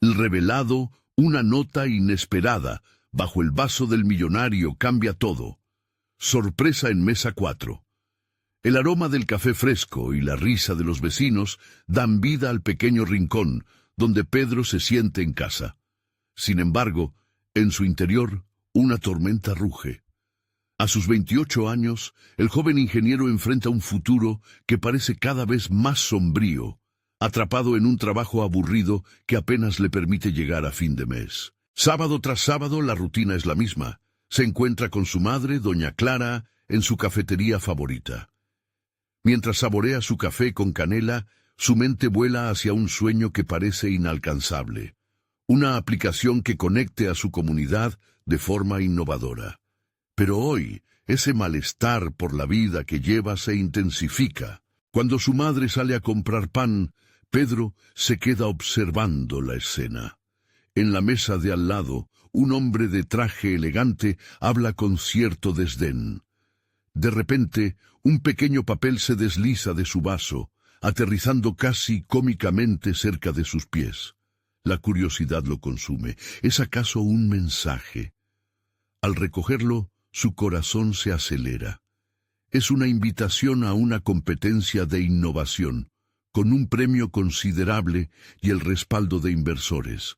El revelado, una nota inesperada, bajo el vaso del millonario cambia todo. Sorpresa en mesa 4. El aroma del café fresco y la risa de los vecinos dan vida al pequeño rincón, donde Pedro se siente en casa. Sin embargo, en su interior, una tormenta ruge. A sus 28 años, el joven ingeniero enfrenta un futuro que parece cada vez más sombrío, atrapado en un trabajo aburrido que apenas le permite llegar a fin de mes. Sábado tras sábado la rutina es la misma. Se encuentra con su madre, doña Clara, en su cafetería favorita. Mientras saborea su café con canela, su mente vuela hacia un sueño que parece inalcanzable. Una aplicación que conecte a su comunidad de forma innovadora. Pero hoy, ese malestar por la vida que lleva se intensifica. Cuando su madre sale a comprar pan, Pedro se queda observando la escena. En la mesa de al lado, un hombre de traje elegante habla con cierto desdén. De repente, un pequeño papel se desliza de su vaso, aterrizando casi cómicamente cerca de sus pies. La curiosidad lo consume. ¿Es acaso un mensaje? Al recogerlo, su corazón se acelera. Es una invitación a una competencia de innovación, con un premio considerable y el respaldo de inversores.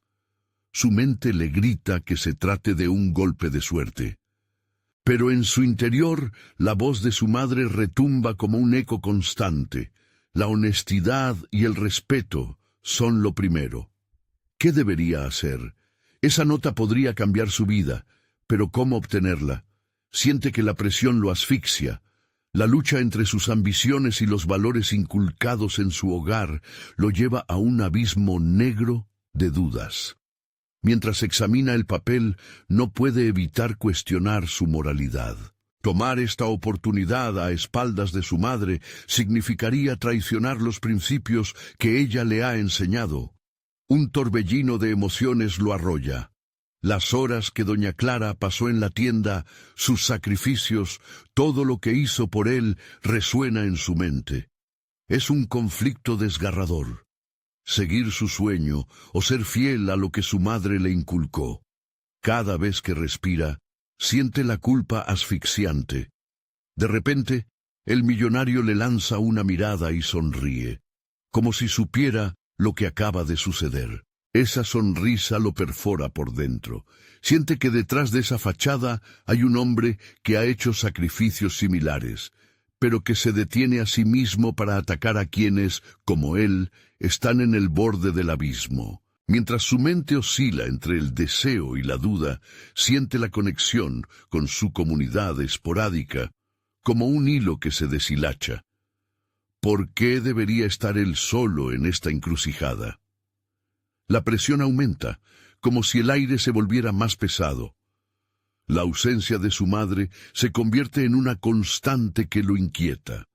Su mente le grita que se trate de un golpe de suerte. Pero en su interior, la voz de su madre retumba como un eco constante. La honestidad y el respeto son lo primero. ¿Qué debería hacer? Esa nota podría cambiar su vida, pero ¿cómo obtenerla? Siente que la presión lo asfixia. La lucha entre sus ambiciones y los valores inculcados en su hogar lo lleva a un abismo negro de dudas. Mientras examina el papel, no puede evitar cuestionar su moralidad. Tomar esta oportunidad a espaldas de su madre significaría traicionar los principios que ella le ha enseñado. Un torbellino de emociones lo arrolla. Las horas que doña Clara pasó en la tienda, sus sacrificios, todo lo que hizo por él, resuena en su mente. Es un conflicto desgarrador. Seguir su sueño o ser fiel a lo que su madre le inculcó. Cada vez que respira, siente la culpa asfixiante. De repente, el millonario le lanza una mirada y sonríe, como si supiera lo que acaba de suceder. Esa sonrisa lo perfora por dentro. Siente que detrás de esa fachada hay un hombre que ha hecho sacrificios similares, pero que se detiene a sí mismo para atacar a quienes, como él, están en el borde del abismo. Mientras su mente oscila entre el deseo y la duda, siente la conexión con su comunidad esporádica, como un hilo que se deshilacha. ¿Por qué debería estar él solo en esta encrucijada? La presión aumenta, como si el aire se volviera más pesado. La ausencia de su madre se convierte en una constante que lo inquieta.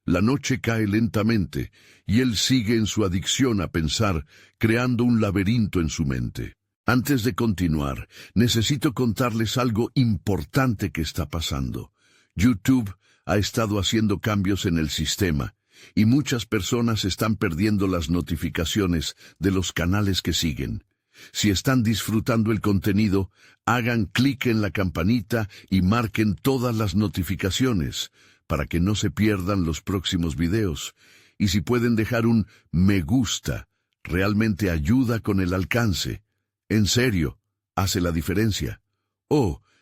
La noche cae lentamente, y él sigue en su adicción a pensar, creando un laberinto en su mente. Antes de continuar, necesito contarles algo importante que está pasando. YouTube ha estado haciendo cambios en el sistema, y muchas personas están perdiendo las notificaciones de los canales que siguen. Si están disfrutando el contenido, hagan clic en la campanita y marquen todas las notificaciones para que no se pierdan los próximos videos. Y si pueden dejar un me gusta, realmente ayuda con el alcance. En serio, hace la diferencia.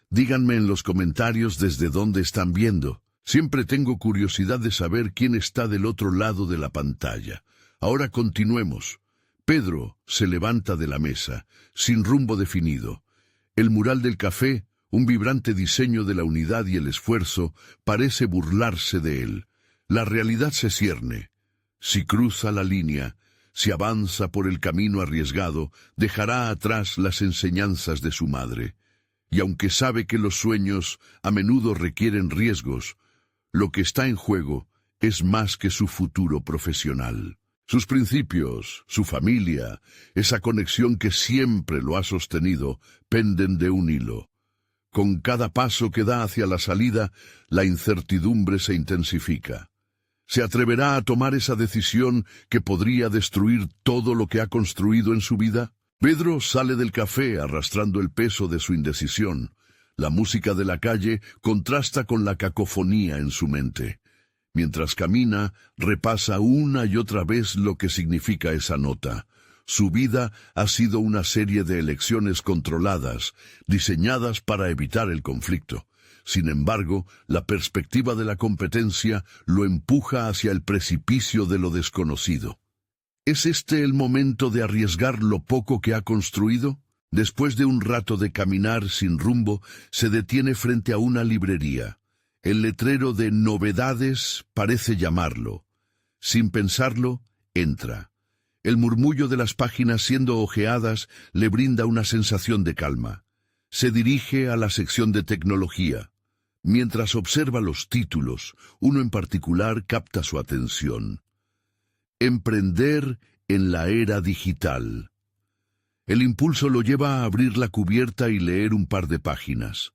Díganme en los comentarios desde dónde están viendo. Siempre tengo curiosidad de saber quién está del otro lado de la pantalla. Ahora continuemos. Pedro se levanta de la mesa, sin rumbo definido. El mural del café, un vibrante diseño de la unidad y el esfuerzo, parece burlarse de él. La realidad se cierne. Si cruza la línea, si avanza por el camino arriesgado, dejará atrás las enseñanzas de su madre. Y aunque sabe que los sueños a menudo requieren riesgos, lo que está en juego es más que su futuro profesional. Sus principios, su familia, esa conexión que siempre lo ha sostenido, penden de un hilo. Con cada paso que da hacia la salida, la incertidumbre se intensifica. ¿Se atreverá a tomar esa decisión que podría destruir todo lo que ha construido en su vida? Pedro sale del café arrastrando el peso de su indecisión. La música de la calle contrasta con la cacofonía en su mente. Mientras camina, repasa una y otra vez lo que significa esa nota. Su vida ha sido una serie de elecciones controladas, diseñadas para evitar el conflicto. Sin embargo, la perspectiva de la competencia lo empuja hacia el precipicio de lo desconocido. ¿Es este el momento de arriesgar lo poco que ha construido? Después de un rato de caminar sin rumbo, se detiene frente a una librería. El letrero de novedades parece llamarlo. Sin pensarlo, entra. El murmullo de las páginas siendo hojeadas le brinda una sensación de calma. Se dirige a la sección de tecnología. Mientras observa los títulos, uno en particular capta su atención. Emprender en la era digital. El impulso lo lleva a abrir la cubierta y leer un par de páginas.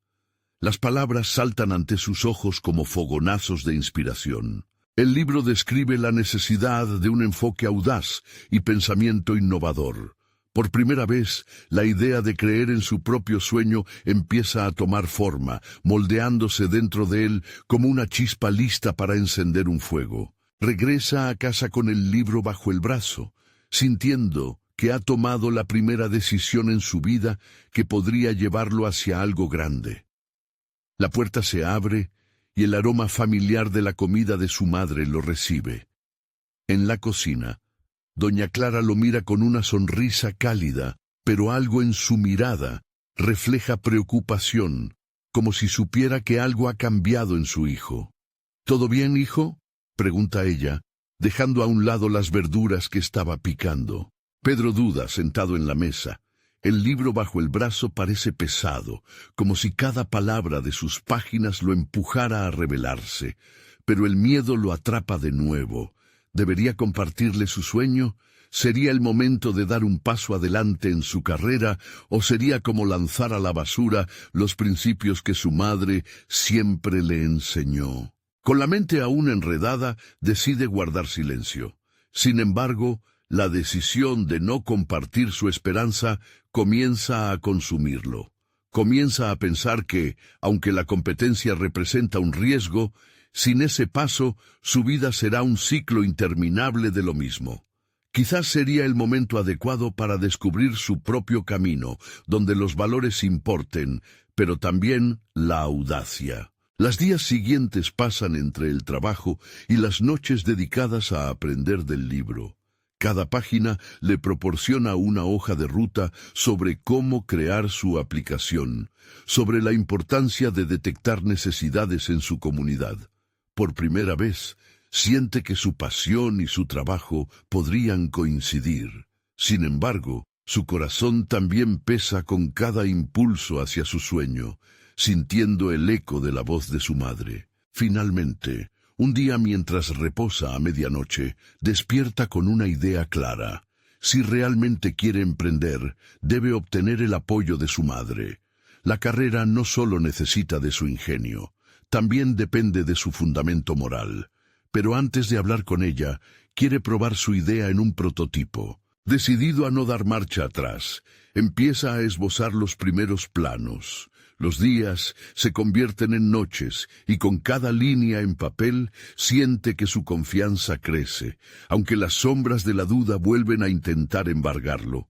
Las palabras saltan ante sus ojos como fogonazos de inspiración. El libro describe la necesidad de un enfoque audaz y pensamiento innovador. Por primera vez, la idea de creer en su propio sueño empieza a tomar forma, moldeándose dentro de él como una chispa lista para encender un fuego. Regresa a casa con el libro bajo el brazo, sintiendo que ha tomado la primera decisión en su vida que podría llevarlo hacia algo grande. La puerta se abre y el aroma familiar de la comida de su madre lo recibe. En la cocina, doña Clara lo mira con una sonrisa cálida, pero algo en su mirada refleja preocupación, como si supiera que algo ha cambiado en su hijo. ¿Todo bien, hijo?, pregunta ella, dejando a un lado las verduras que estaba picando. Pedro duda, sentado en la mesa. El libro bajo el brazo parece pesado, como si cada palabra de sus páginas lo empujara a rebelarse, pero el miedo lo atrapa de nuevo. ¿Debería compartirle su sueño? ¿Sería el momento de dar un paso adelante en su carrera o sería como lanzar a la basura los principios que su madre siempre le enseñó? Con la mente aún enredada, decide guardar silencio. Sin embargo, la decisión de no compartir su esperanza comienza a consumirlo. Comienza a pensar que, aunque la competencia representa un riesgo, sin ese paso, su vida será un ciclo interminable de lo mismo. Quizás sería el momento adecuado para descubrir su propio camino, donde los valores importen, pero también la audacia. Los días siguientes pasan entre el trabajo y las noches dedicadas a aprender del libro. Cada página le proporciona una hoja de ruta sobre cómo crear su aplicación, sobre la importancia de detectar necesidades en su comunidad. Por primera vez, siente que su pasión y su trabajo podrían coincidir. Sin embargo, su corazón también pesa con cada impulso hacia su sueño, sintiendo el eco de la voz de su madre. Finalmente, un día mientras reposa a medianoche, despierta con una idea clara. Si realmente quiere emprender, debe obtener el apoyo de su madre. La carrera no solo necesita de su ingenio, también depende de su fundamento moral. Pero antes de hablar con ella, quiere probar su idea en un prototipo. Decidido a no dar marcha atrás, empieza a esbozar los primeros planos. Los días se convierten en noches y con cada línea en papel siente que su confianza crece, aunque las sombras de la duda vuelven a intentar embargarlo.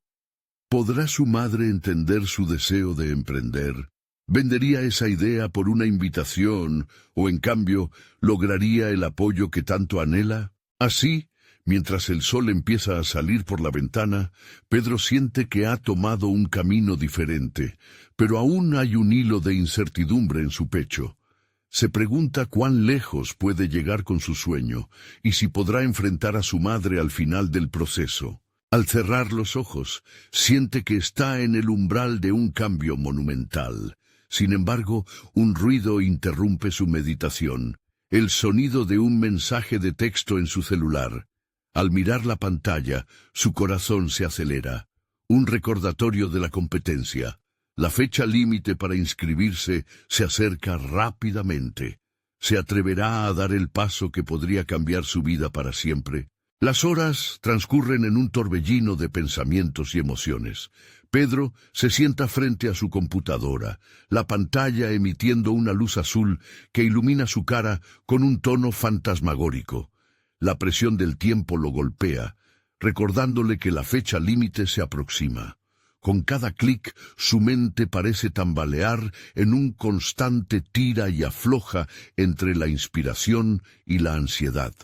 ¿Podrá su madre entender su deseo de emprender? ¿Vendería esa idea por una invitación o, en cambio, lograría el apoyo que tanto anhela? Así, mientras el sol empieza a salir por la ventana, Pedro siente que ha tomado un camino diferente, pero aún hay un hilo de incertidumbre en su pecho. Se pregunta cuán lejos puede llegar con su sueño y si podrá enfrentar a su madre al final del proceso. Al cerrar los ojos, siente que está en el umbral de un cambio monumental. Sin embargo, un ruido interrumpe su meditación, el sonido de un mensaje de texto en su celular. Al mirar la pantalla, su corazón se acelera. Un recordatorio de la competencia. La fecha límite para inscribirse se acerca rápidamente. ¿Se atreverá a dar el paso que podría cambiar su vida para siempre? Las horas transcurren en un torbellino de pensamientos y emociones. Pedro se sienta frente a su computadora, la pantalla emitiendo una luz azul que ilumina su cara con un tono fantasmagórico. La presión del tiempo lo golpea, recordándole que la fecha límite se aproxima. Con cada clic, su mente parece tambalear en un constante tira y afloja entre la inspiración y la ansiedad.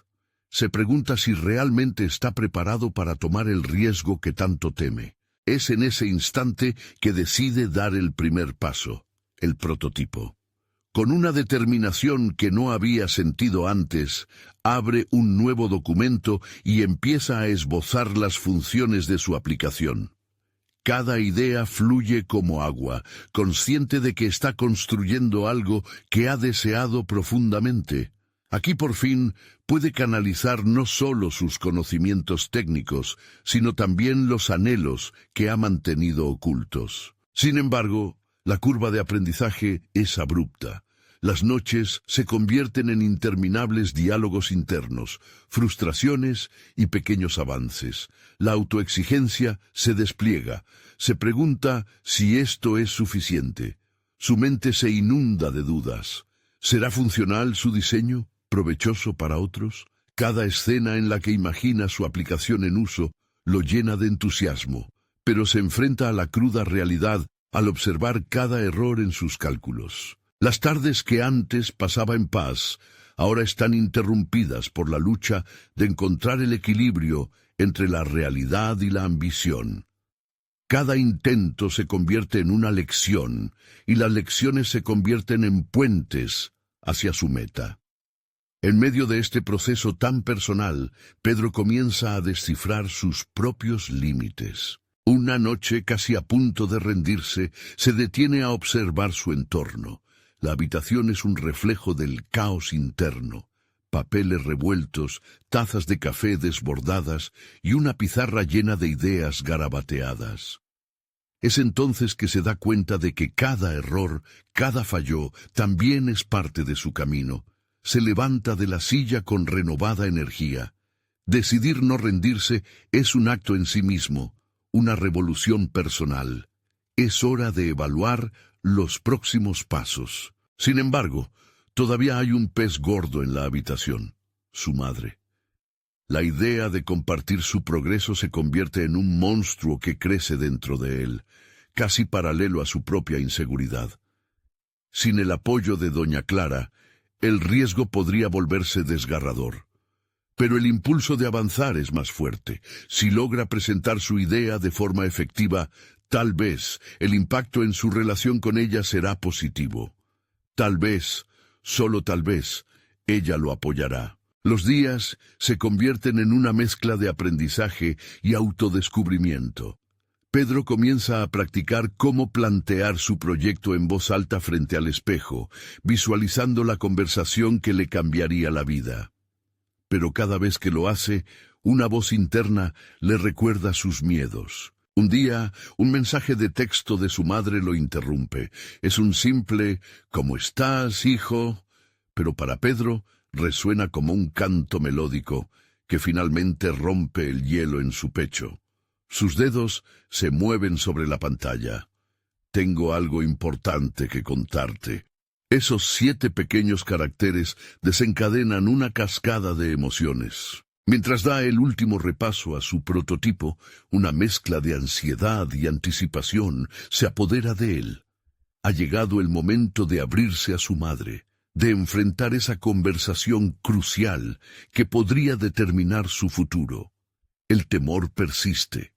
Se pregunta si realmente está preparado para tomar el riesgo que tanto teme. Es en ese instante que decide dar el primer paso, el prototipo. Con una determinación que no había sentido antes, abre un nuevo documento y empieza a esbozar las funciones de su aplicación. Cada idea fluye como agua, consciente de que está construyendo algo que ha deseado profundamente. Aquí por fin puede canalizar no solo sus conocimientos técnicos, sino también los anhelos que ha mantenido ocultos. Sin embargo, la curva de aprendizaje es abrupta. Las noches se convierten en interminables diálogos internos, frustraciones y pequeños avances. La autoexigencia se despliega. Se pregunta si esto es suficiente. Su mente se inunda de dudas. ¿Será funcional su diseño? ¿Provechoso para otros? Cada escena en la que imagina su aplicación en uso lo llena de entusiasmo, pero se enfrenta a la cruda realidad al observar cada error en sus cálculos. Las tardes que antes pasaba en paz, ahora están interrumpidas por la lucha de encontrar el equilibrio entre la realidad y la ambición. Cada intento se convierte en una lección, y las lecciones se convierten en puentes hacia su meta. En medio de este proceso tan personal, Pedro comienza a descifrar sus propios límites. Una noche, casi a punto de rendirse, se detiene a observar su entorno. La habitación es un reflejo del caos interno. Papeles revueltos, tazas de café desbordadas y una pizarra llena de ideas garabateadas. Es entonces que se da cuenta de que cada error, cada fallo, también es parte de su camino. Se levanta de la silla con renovada energía. Decidir no rendirse es un acto en sí mismo, una revolución personal. Es hora de evaluar los próximos pasos. Sin embargo, todavía hay un pez gordo en la habitación, su madre. La idea de compartir su progreso se convierte en un monstruo que crece dentro de él, casi paralelo a su propia inseguridad. Sin el apoyo de doña Clara, el riesgo podría volverse desgarrador. Pero el impulso de avanzar es más fuerte. Si logra presentar su idea de forma efectiva, tal vez el impacto en su relación con ella será positivo. Tal vez, solo tal vez, ella lo apoyará. Los días se convierten en una mezcla de aprendizaje y autodescubrimiento. Pedro comienza a practicar cómo plantear su proyecto en voz alta frente al espejo, visualizando la conversación que le cambiaría la vida. Pero cada vez que lo hace, una voz interna le recuerda sus miedos. Un día, un mensaje de texto de su madre lo interrumpe. Es un simple «¿Cómo estás, hijo?», pero para Pedro resuena como un canto melódico que finalmente rompe el hielo en su pecho. Sus dedos se mueven sobre la pantalla. «Tengo algo importante que contarte». Esos 7 pequeños caracteres desencadenan una cascada de emociones. Mientras da el último repaso a su prototipo, una mezcla de ansiedad y anticipación se apodera de él. Ha llegado el momento de abrirse a su madre, de enfrentar esa conversación crucial que podría determinar su futuro. El temor persiste,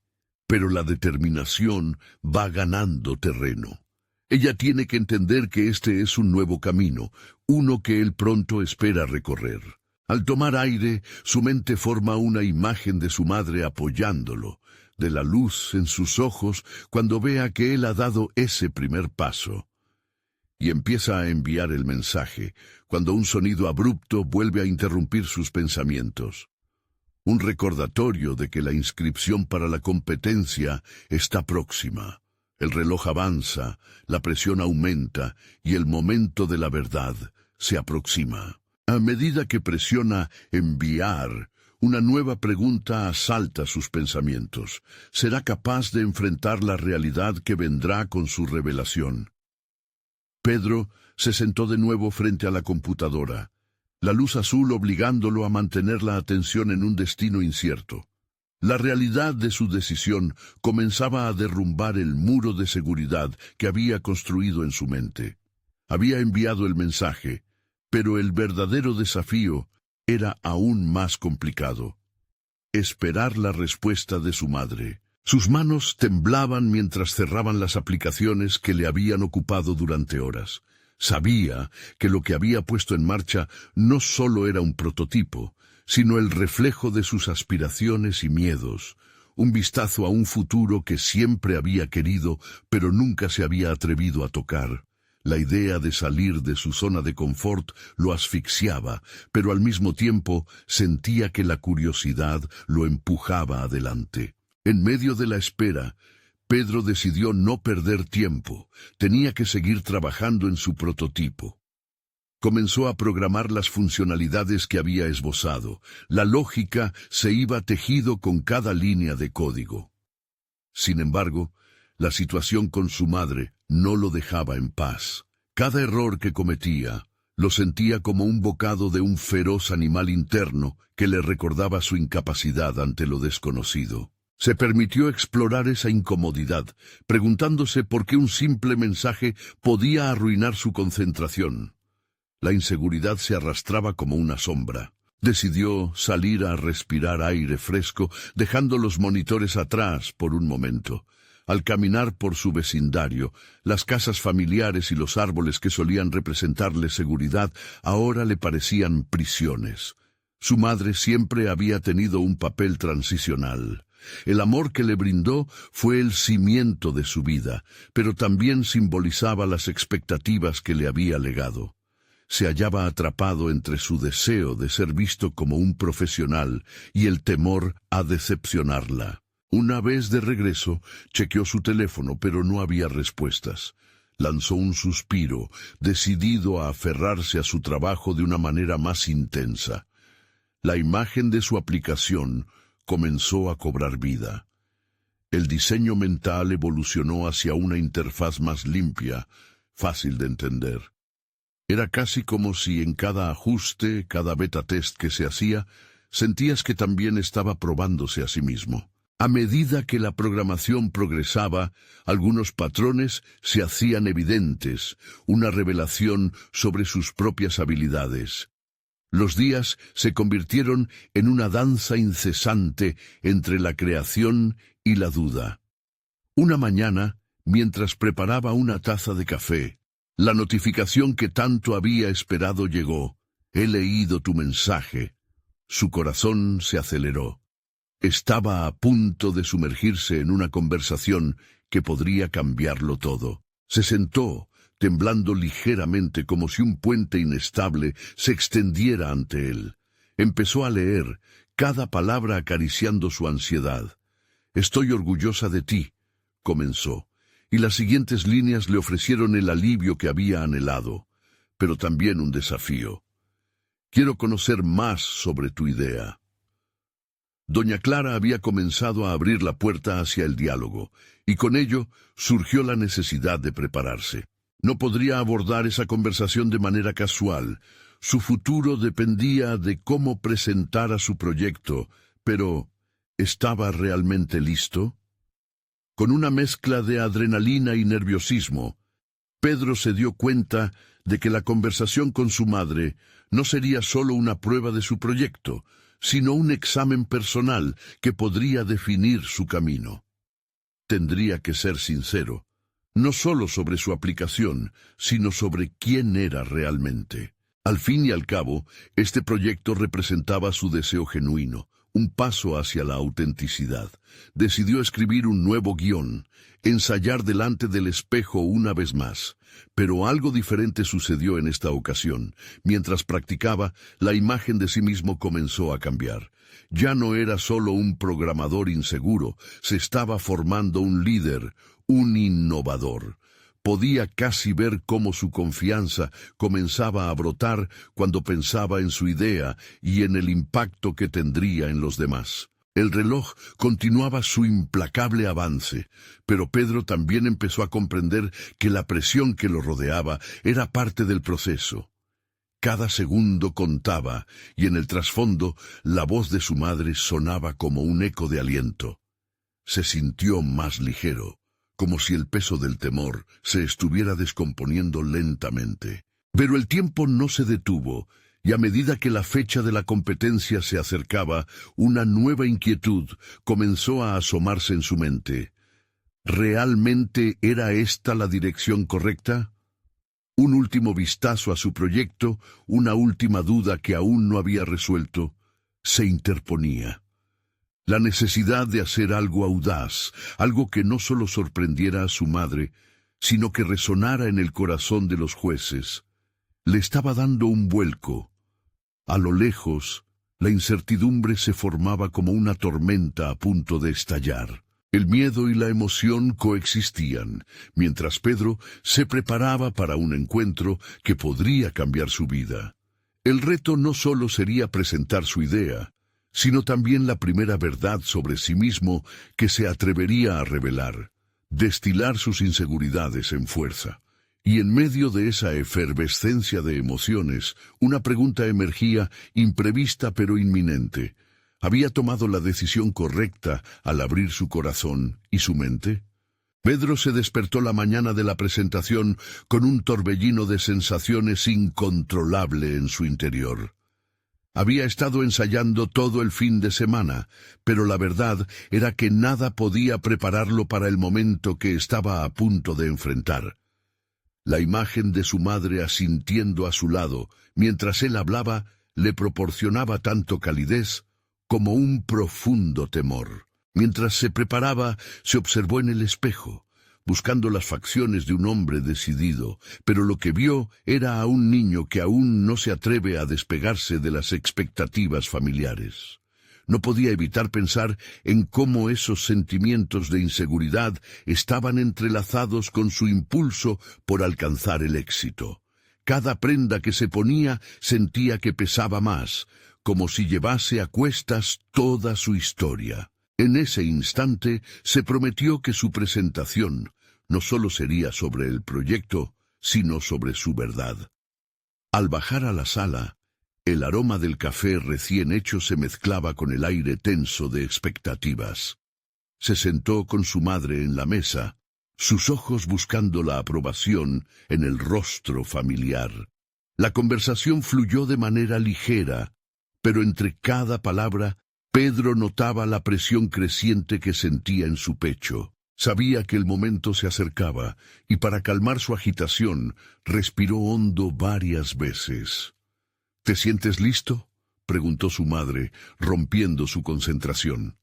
pero la determinación va ganando terreno. Ella tiene que entender que este es un nuevo camino, uno que él pronto espera recorrer. Al tomar aire, su mente forma una imagen de su madre apoyándolo, de la luz en sus ojos cuando vea que él ha dado ese primer paso. Y empieza a enviar el mensaje, cuando un sonido abrupto vuelve a interrumpir sus pensamientos. Un recordatorio de que la inscripción para la competencia está próxima. El reloj avanza, la presión aumenta y el momento de la verdad se aproxima. A medida que presiona enviar, Una nueva pregunta asalta sus pensamientos. ¿Será capaz de enfrentar la realidad que vendrá con su revelación? Pedro se sentó de nuevo frente a la computadora, la luz azul obligándolo a mantener la atención en un destino incierto. La realidad de su decisión comenzaba a derrumbar el muro de seguridad que había construido en su mente. Había enviado el mensaje, pero el verdadero desafío era aún más complicado. Esperar la respuesta de su madre. Sus manos temblaban mientras cerraban las aplicaciones que le habían ocupado durante horas. Sabía que lo que había puesto en marcha no solo era un prototipo, sino el reflejo de sus aspiraciones y miedos, un vistazo a un futuro que siempre había querido, pero nunca se había atrevido a tocar. La idea de salir de su zona de confort lo asfixiaba, pero al mismo tiempo sentía que la curiosidad lo empujaba adelante. En medio de la espera, Pedro decidió no perder tiempo. Tenía que seguir trabajando en su prototipo. Comenzó a programar las funcionalidades que había esbozado. La lógica se iba tejido con cada línea de código. Sin embargo, la situación con su madre no lo dejaba en paz. Cada error que cometía lo sentía como un bocado de un feroz animal interno que le recordaba su incapacidad ante lo desconocido. Se permitió explorar esa incomodidad, preguntándose por qué un simple mensaje podía arruinar su concentración. La inseguridad se arrastraba como una sombra. Decidió salir a respirar aire fresco, dejando los monitores atrás por un momento. Al caminar por su vecindario, las casas familiares y los árboles que solían representarle seguridad ahora le parecían prisiones. Su madre siempre había tenido un papel transicional. El amor que le brindó fue el cimiento de su vida, pero también simbolizaba las expectativas que le había legado. Se hallaba atrapado entre su deseo de ser visto como un profesional y el temor a decepcionarla. Una vez de regreso, chequeó su teléfono, pero no había respuestas. Lanzó un suspiro, decidido a aferrarse a su trabajo de una manera más intensa. La imagen de su aplicación comenzó a cobrar vida. El diseño mental evolucionó hacia una interfaz más limpia, fácil de entender. Era casi como si en cada ajuste, cada beta test que se hacía, sentías que también estaba probándose a sí mismo. A medida que la programación progresaba, algunos patrones se hacían evidentes, una revelación sobre sus propias habilidades. Los días se convirtieron en una danza incesante entre la creación y la duda. Una mañana, mientras preparaba una taza de café, la notificación que tanto había esperado llegó. He leído tu mensaje. Su corazón se aceleró. Estaba a punto de sumergirse en una conversación que podría cambiarlo todo. Se sentó, temblando ligeramente como si un puente inestable se extendiera ante él. Empezó a leer, cada palabra acariciando su ansiedad. «Estoy orgullosa de ti», comenzó, y las siguientes líneas le ofrecieron el alivio que había anhelado, pero también un desafío. «Quiero conocer más sobre tu idea». Doña Clara había comenzado a abrir la puerta hacia el diálogo, y con ello surgió la necesidad de prepararse. No podría abordar esa conversación de manera casual. Su futuro dependía de cómo presentara su proyecto, pero ¿estaba realmente listo? Con una mezcla de adrenalina y nerviosismo, Pedro se dio cuenta de que la conversación con su madre no sería solo una prueba de su proyecto, sino un examen personal que podría definir su camino. Tendría que ser sincero, no solo sobre su aplicación, sino sobre quién era realmente. Al fin y al cabo, este proyecto representaba su deseo genuino, un paso hacia la autenticidad. Decidió escribir un nuevo guión, ensayar delante del espejo una vez más. Pero algo diferente sucedió en esta ocasión. Mientras practicaba, la imagen de sí mismo comenzó a cambiar. Ya no era solo un programador inseguro, se estaba formando un líder, un innovador. Podía casi ver cómo su confianza comenzaba a brotar cuando pensaba en su idea y en el impacto que tendría en los demás. El reloj continuaba su implacable avance, pero Pedro también empezó a comprender que la presión que lo rodeaba era parte del proceso. Cada segundo contaba, y en el trasfondo la voz de su madre sonaba como un eco de aliento. Se sintió más ligero, como si el peso del temor se estuviera descomponiendo lentamente. Pero el tiempo no se detuvo, y a medida que la fecha de la competencia se acercaba, una nueva inquietud comenzó a asomarse en su mente. ¿Realmente era esta la dirección correcta? Un último vistazo a su proyecto, una última duda que aún no había resuelto, se interponía. La necesidad de hacer algo audaz, algo que no solo sorprendiera a su madre, sino que resonara en el corazón de los jueces, le estaba dando un vuelco. A lo lejos, la incertidumbre se formaba como una tormenta a punto de estallar. El miedo y la emoción coexistían, mientras Pedro se preparaba para un encuentro que podría cambiar su vida. El reto no solo sería presentar su idea, sino también la primera verdad sobre sí mismo que se atrevería a revelar, destilar sus inseguridades en fuerza. Y en medio de esa efervescencia de emociones, una pregunta emergía, imprevista pero inminente. ¿Había tomado la decisión correcta al abrir su corazón y su mente? Pedro se despertó la mañana de la presentación con un torbellino de sensaciones incontrolable en su interior. Había estado ensayando todo el fin de semana, pero la verdad era que nada podía prepararlo para el momento que estaba a punto de enfrentar. La imagen de su madre asintiendo a su lado, mientras él hablaba, le proporcionaba tanto calidez como un profundo temor. Mientras se preparaba, se observó en el espejo, buscando las facciones de un hombre decidido, pero lo que vio era a un niño que aún no se atreve a despegarse de las expectativas familiares. No podía evitar pensar en cómo esos sentimientos de inseguridad estaban entrelazados con su impulso por alcanzar el éxito. Cada prenda que se ponía sentía que pesaba más, como si llevase a cuestas toda su historia. En ese instante se prometió que su presentación no solo sería sobre el proyecto, sino sobre su verdad. Al bajar a la sala, el aroma del café recién hecho se mezclaba con el aire tenso de expectativas. Se sentó con su madre en la mesa, sus ojos buscando la aprobación en el rostro familiar. La conversación fluyó de manera ligera, pero entre cada palabra, Pedro notaba la presión creciente que sentía en su pecho. Sabía que el momento se acercaba, y para calmar su agitación, respiró hondo varias veces. ¿Te sientes listo?, preguntó su madre, rompiendo su concentración.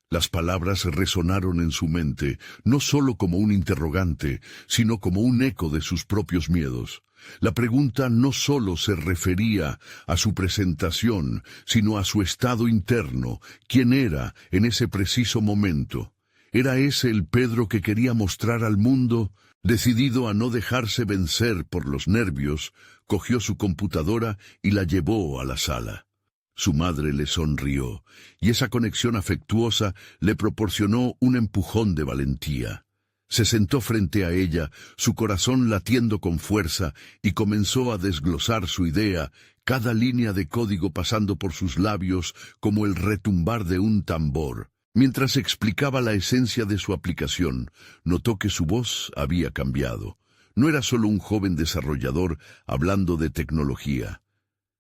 Las palabras resonaron en su mente, no solo como un interrogante, sino como un eco de sus propios miedos. La pregunta no solo se refería a su presentación, sino a su estado interno, quién era en ese preciso momento. ¿Era ese el Pedro que quería mostrar al mundo? Decidido a no dejarse vencer por los nervios, cogió su computadora y la llevó a la sala. Su madre le sonrió, y esa conexión afectuosa le proporcionó un empujón de valentía. Se sentó frente a ella, su corazón latiendo con fuerza, y comenzó a desglosar su idea, cada línea de código pasando por sus labios como el retumbar de un tambor. Mientras explicaba la esencia de su aplicación, notó que su voz había cambiado. No era solo un joven desarrollador hablando de tecnología.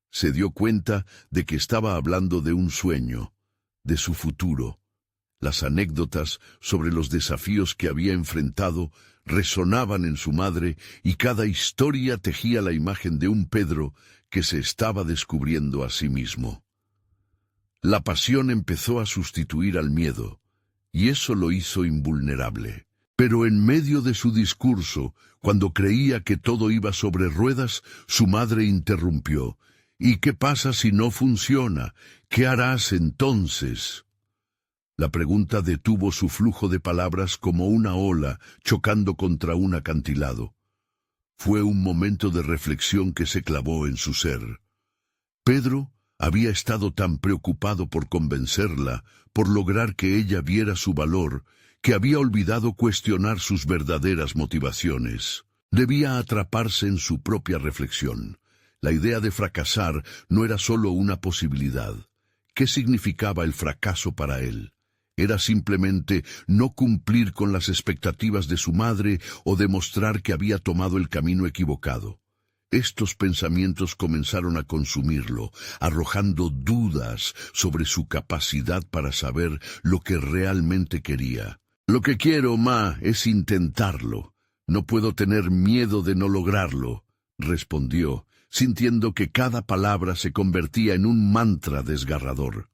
Se dio cuenta de que estaba hablando de un sueño, de su futuro. Las anécdotas sobre los desafíos que había enfrentado resonaban en su madre y cada historia tejía la imagen de un Pedro que se estaba descubriendo a sí mismo. La pasión empezó a sustituir al miedo, y eso lo hizo invulnerable. Pero en medio de su discurso, cuando creía que todo iba sobre ruedas, su madre interrumpió. ¿Y qué pasa si no funciona? ¿Qué harás entonces? La pregunta detuvo su flujo de palabras como una ola chocando contra un acantilado. Fue un momento de reflexión que se clavó en su ser. Pedro había estado tan preocupado por convencerla, por lograr que ella viera su valor, que había olvidado cuestionar sus verdaderas motivaciones. Debía atraparse en su propia reflexión. La idea de fracasar no era solo una posibilidad. ¿Qué significaba el fracaso para él? Era simplemente no cumplir con las expectativas de su madre o demostrar que había tomado el camino equivocado. Estos pensamientos comenzaron a consumirlo, arrojando dudas sobre su capacidad para saber lo que realmente quería. Lo que quiero, ma, es intentarlo. No puedo tener miedo de no lograrlo, respondió, sintiendo que cada palabra se convertía en un mantra desgarrador.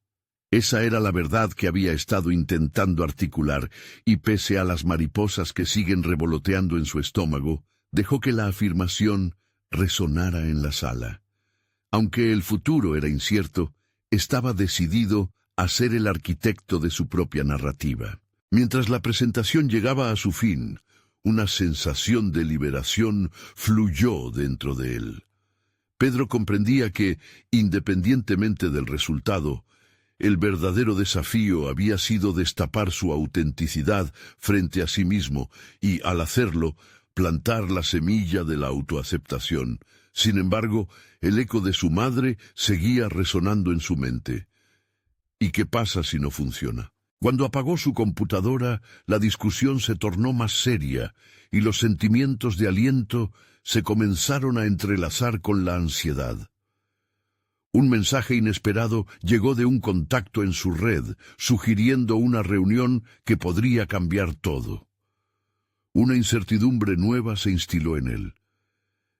Esa era la verdad que había estado intentando articular, y pese a las mariposas que siguen revoloteando en su estómago, dejó que la afirmación resonara en la sala. Aunque el futuro era incierto, estaba decidido a ser el arquitecto de su propia narrativa. Mientras la presentación llegaba a su fin, una sensación de liberación fluyó dentro de él. Pedro comprendía que, independientemente del resultado, el verdadero desafío había sido destapar su autenticidad frente a sí mismo y, al hacerlo, plantar la semilla de la autoaceptación. Sin embargo, el eco de su madre seguía resonando en su mente. ¿Y qué pasa si no funciona? Cuando apagó su computadora, la discusión se tornó más seria y los sentimientos de aliento se comenzaron a entrelazar con la ansiedad. Un mensaje inesperado llegó de un contacto en su red, sugiriendo una reunión que podría cambiar todo. Una incertidumbre nueva se instiló en él.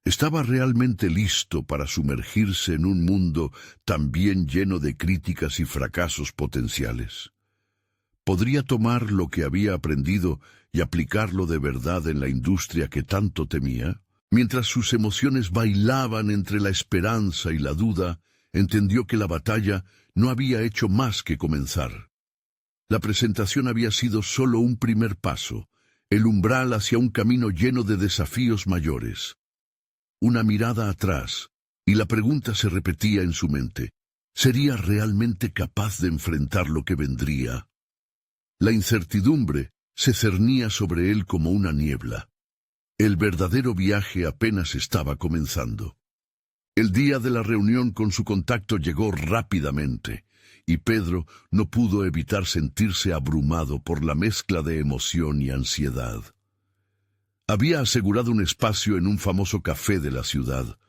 ¿Estaba realmente listo para sumergirse en un mundo también lleno de críticas y fracasos potenciales? ¿Podría tomar lo que había aprendido y aplicarlo de verdad en la industria que tanto temía? Mientras sus emociones bailaban entre la esperanza y la duda, entendió que la batalla no había hecho más que comenzar. La presentación había sido solo un primer paso, el umbral hacia un camino lleno de desafíos mayores. Una mirada atrás, y la pregunta se repetía en su mente: ¿sería realmente capaz de enfrentar lo que vendría? La incertidumbre se cernía sobre él como una niebla. El verdadero viaje apenas estaba comenzando. El día de la reunión con su contacto llegó rápidamente, y Pedro no pudo evitar sentirse abrumado por la mezcla de emoción y ansiedad. Había asegurado un espacio en un famoso café de la ciudad,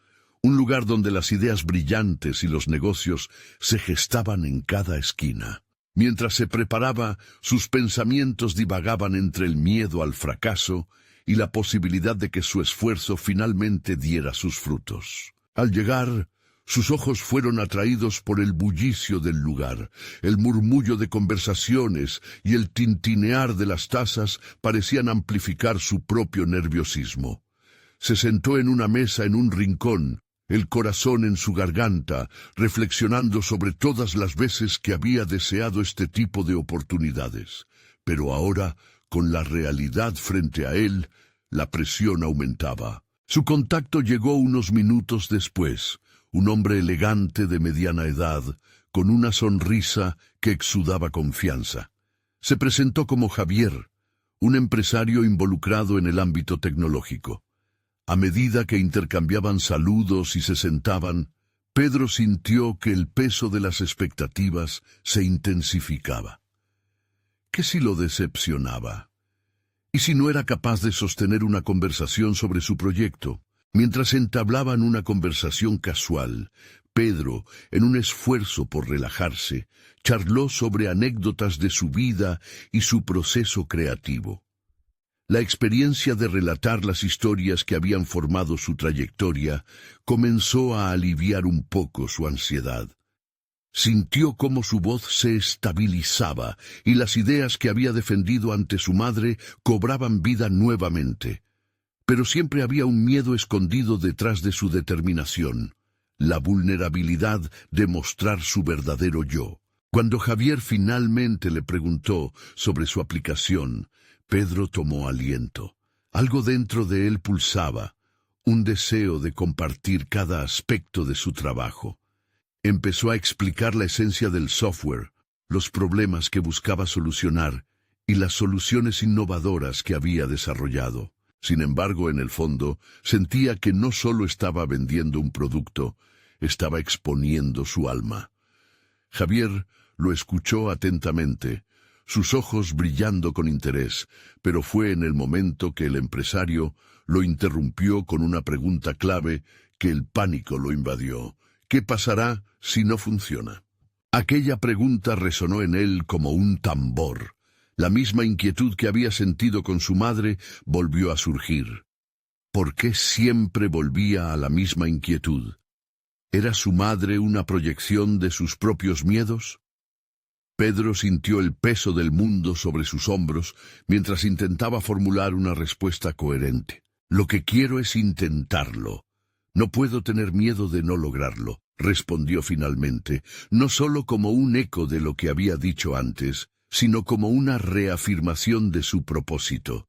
un lugar donde las ideas brillantes y los negocios se gestaban en cada esquina. Mientras se preparaba, sus pensamientos divagaban entre el miedo al fracaso y la posibilidad de que su esfuerzo finalmente diera sus frutos. Al llegar, sus ojos fueron atraídos por el bullicio del lugar. El murmullo de conversaciones y el tintinear de las tazas parecían amplificar su propio nerviosismo. Se sentó en una mesa en un rincón, el corazón en su garganta, reflexionando sobre todas las veces que había deseado este tipo de oportunidades. Pero ahora, con la realidad frente a él, la presión aumentaba. Su contacto llegó unos minutos después. Un hombre elegante de mediana edad, con una sonrisa que exudaba confianza. Se presentó como Javier, un empresario involucrado en el ámbito tecnológico. A medida que intercambiaban saludos y se sentaban, Pedro sintió que el peso de las expectativas se intensificaba. ¿Qué si lo decepcionaba? ¿Y si no era capaz de sostener una conversación sobre su proyecto? Mientras entablaban una conversación casual, Pedro, en un esfuerzo por relajarse, charló sobre anécdotas de su vida y su proceso creativo. La experiencia de relatar las historias que habían formado su trayectoria comenzó a aliviar un poco su ansiedad. Sintió cómo su voz se estabilizaba y las ideas que había defendido ante su madre cobraban vida nuevamente. Pero siempre había un miedo escondido detrás de su determinación, la vulnerabilidad de mostrar su verdadero yo. Cuando Javier finalmente le preguntó sobre su aplicación, Pedro tomó aliento. Algo dentro de él pulsaba, un deseo de compartir cada aspecto de su trabajo. Empezó a explicar la esencia del software, los problemas que buscaba solucionar y las soluciones innovadoras que había desarrollado. Sin embargo, en el fondo, sentía que no solo estaba vendiendo un producto, estaba exponiendo su alma. Javier lo escuchó atentamente, sus ojos brillando con interés, pero fue en el momento que el empresario lo interrumpió con una pregunta clave que el pánico lo invadió. ¿Qué pasará si no funciona? Aquella pregunta resonó en él como un tambor. La misma inquietud que había sentido con su madre volvió a surgir. ¿Por qué siempre volvía a la misma inquietud? ¿Era su madre una proyección de sus propios miedos? Pedro sintió el peso del mundo sobre sus hombros mientras intentaba formular una respuesta coherente. Lo que quiero es intentarlo. No puedo tener miedo de no lograrlo, respondió finalmente, no solo como un eco de lo que había dicho antes, sino como una reafirmación de su propósito.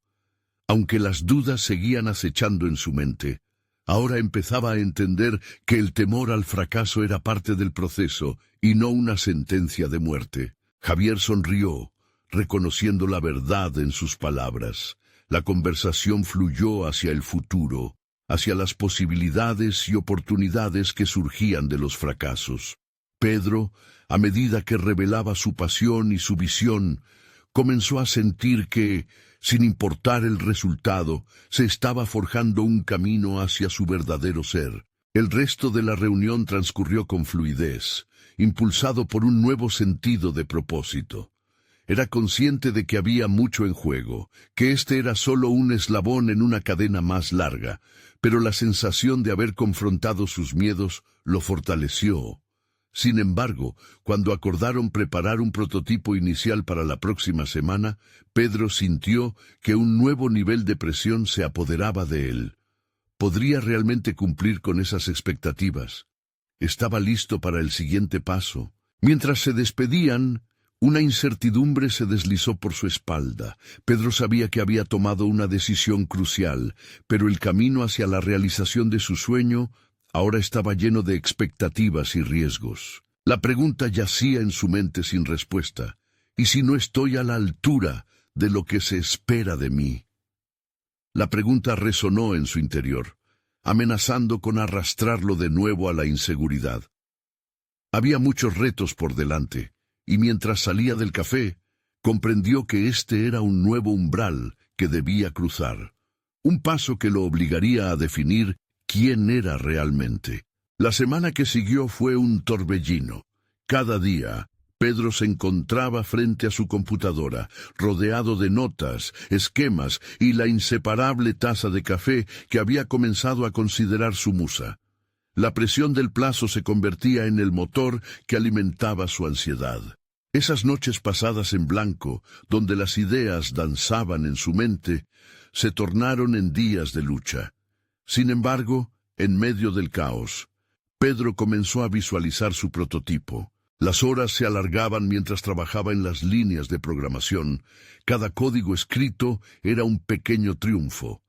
Aunque las dudas seguían acechando en su mente, ahora empezaba a entender que el temor al fracaso era parte del proceso y no una sentencia de muerte. Javier sonrió, reconociendo la verdad en sus palabras. La conversación fluyó hacia el futuro, hacia las posibilidades y oportunidades que surgían de los fracasos. Pedro, a medida que revelaba su pasión y su visión, comenzó a sentir que, sin importar el resultado, se estaba forjando un camino hacia su verdadero ser. El resto de la reunión transcurrió con fluidez, impulsado por un nuevo sentido de propósito. Era consciente de que había mucho en juego, que este era solo un eslabón en una cadena más larga, pero la sensación de haber confrontado sus miedos lo fortaleció. Sin embargo, cuando acordaron preparar un prototipo inicial para la próxima semana, Pedro sintió que un nuevo nivel de presión se apoderaba de él. ¿Podría realmente cumplir con esas expectativas? Estaba listo para el siguiente paso. Mientras se despedían, una incertidumbre se deslizó por su espalda. Pedro sabía que había tomado una decisión crucial, pero el camino hacia la realización de su sueño ahora estaba lleno de expectativas y riesgos. La pregunta yacía en su mente sin respuesta. ¿Y si no estoy a la altura de lo que se espera de mí? La pregunta resonó en su interior, amenazando con arrastrarlo de nuevo a la inseguridad. Había muchos retos por delante, y mientras salía del café, comprendió que este era un nuevo umbral que debía cruzar, un paso que lo obligaría a definir quién era realmente. La semana que siguió fue un torbellino. Cada día, Pedro se encontraba frente a su computadora, rodeado de notas, esquemas y la inseparable taza de café que había comenzado a considerar su musa. La presión del plazo se convertía en el motor que alimentaba su ansiedad. Esas noches pasadas en blanco, donde las ideas danzaban en su mente, se tornaron en días de lucha. Sin embargo, en medio del caos, Pedro comenzó a visualizar su prototipo. Las horas se alargaban mientras trabajaba en las líneas de programación. Cada código escrito era un pequeño triunfo.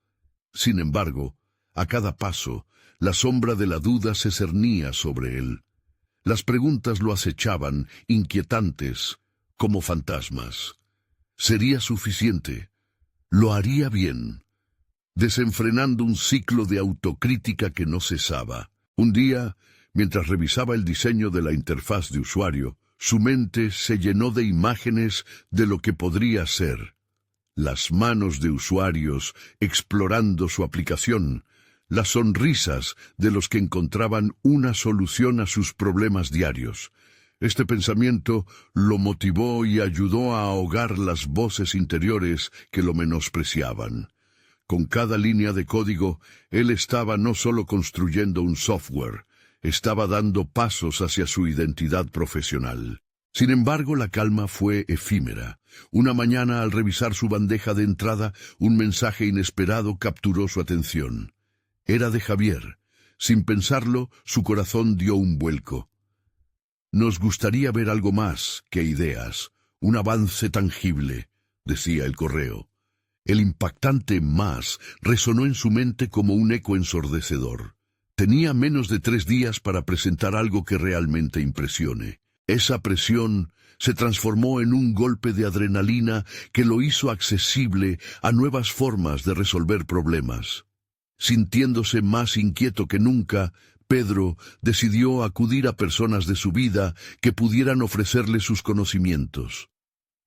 Sin embargo, a cada paso, la sombra de la duda se cernía sobre él. Las preguntas lo acechaban, inquietantes, como fantasmas. ¿Sería suficiente? ¿Lo haría bien? Desenfrenando un ciclo de autocrítica que no cesaba. Un día, mientras revisaba el diseño de la interfaz de usuario, su mente se llenó de imágenes de lo que podría ser. Las manos de usuarios explorando su aplicación, las sonrisas de los que encontraban una solución a sus problemas diarios. Este pensamiento lo motivó y ayudó a ahogar las voces interiores que lo menospreciaban. Con cada línea de código, él estaba no solo construyendo un software, estaba dando pasos hacia su identidad profesional. Sin embargo, la calma fue efímera. Una mañana, al revisar su bandeja de entrada, un mensaje inesperado capturó su atención. Era de Javier. Sin pensarlo, su corazón dio un vuelco. Nos gustaría ver algo más que ideas, un avance tangible, decía el correo. El impactante más resonó en su mente como un eco ensordecedor. Tenía menos de 3 días para presentar algo que realmente impresione. Esa presión se transformó en un golpe de adrenalina que lo hizo accesible a nuevas formas de resolver problemas. Sintiéndose más inquieto que nunca, Pedro decidió acudir a personas de su vida que pudieran ofrecerle sus conocimientos.